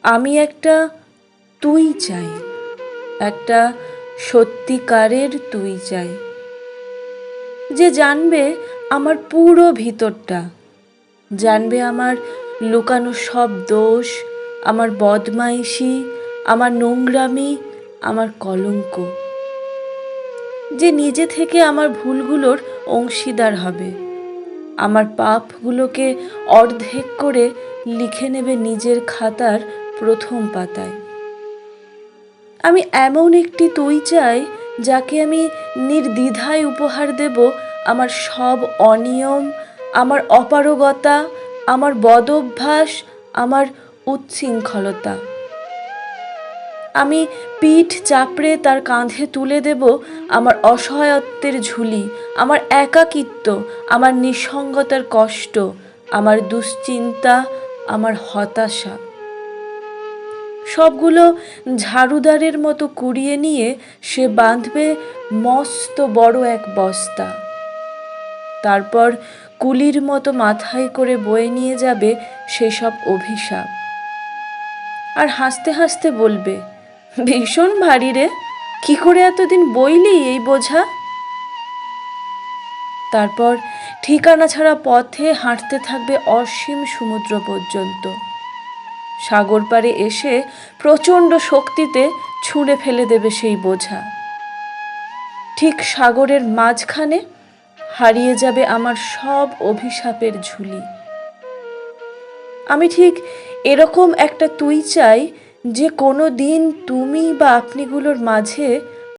আমি একটা তুই চাই, একটা সত্যিকারের তুই চাই, যে জানবে আমার পুরো ভিতরটা, জানবে আমার লুকানো সব দোষ, আমার বদমাইশি, আমার নোংরামি, আমার কলঙ্ক, যে নিজে থেকে আমার ভুলগুলোর অংশীদার হবে, আমার পাপগুলোকে অর্ধেক করে লিখে নেবে নিজের খাতার প্রথম পাতায়। আমি এমন একটি তুই চাই, যাকে আমি নির্দ্বিধায় উপহার দেব আমার সব অনিয়ম, আমার অপারগতা, আমার বদঅভ্যাস, আমার উচ্ছৃঙ্খলতা। আমি পিঠ চাপড়ে তার কাঁধে তুলে দেব আমার অসহায়ত্বের ঝুলি, আমার একাকিত্ব, আমার নিঃসঙ্গতার কষ্ট, আমার দুশ্চিন্তা, আমার হতাশা। সবগুলো ঝাড়ুদারের মতো কুড়িয়ে নিয়ে সে বাঁধবে মস্ত বড় এক বস্তা। তারপর কুলির মতো মাথায় করে বয়ে নিয়ে যাবে সেসব অভিশাপ, আর হাসতে হাসতে বলবে, ভীষণ ভারী রে, কি করে এতদিন বইলি এই বোঝা। তারপর ঠিকানা ছাড়া পথে হাঁটতে থাকবে অসীম সমুদ্র পর্যন্ত। সাগর পাড়ে এসে প্রচণ্ড শক্তিতে ছুঁড়ে ফেলে দেবে সেই বোঝা। ঠিক সাগরের মাঝখানে হারিয়ে যাবে আমার সব অভিশাপের ঝুলি। আমি ঠিক এরকম একটা তুই চাই, যে কোনো দিন তুমি বা আপনিগুলোর মাঝে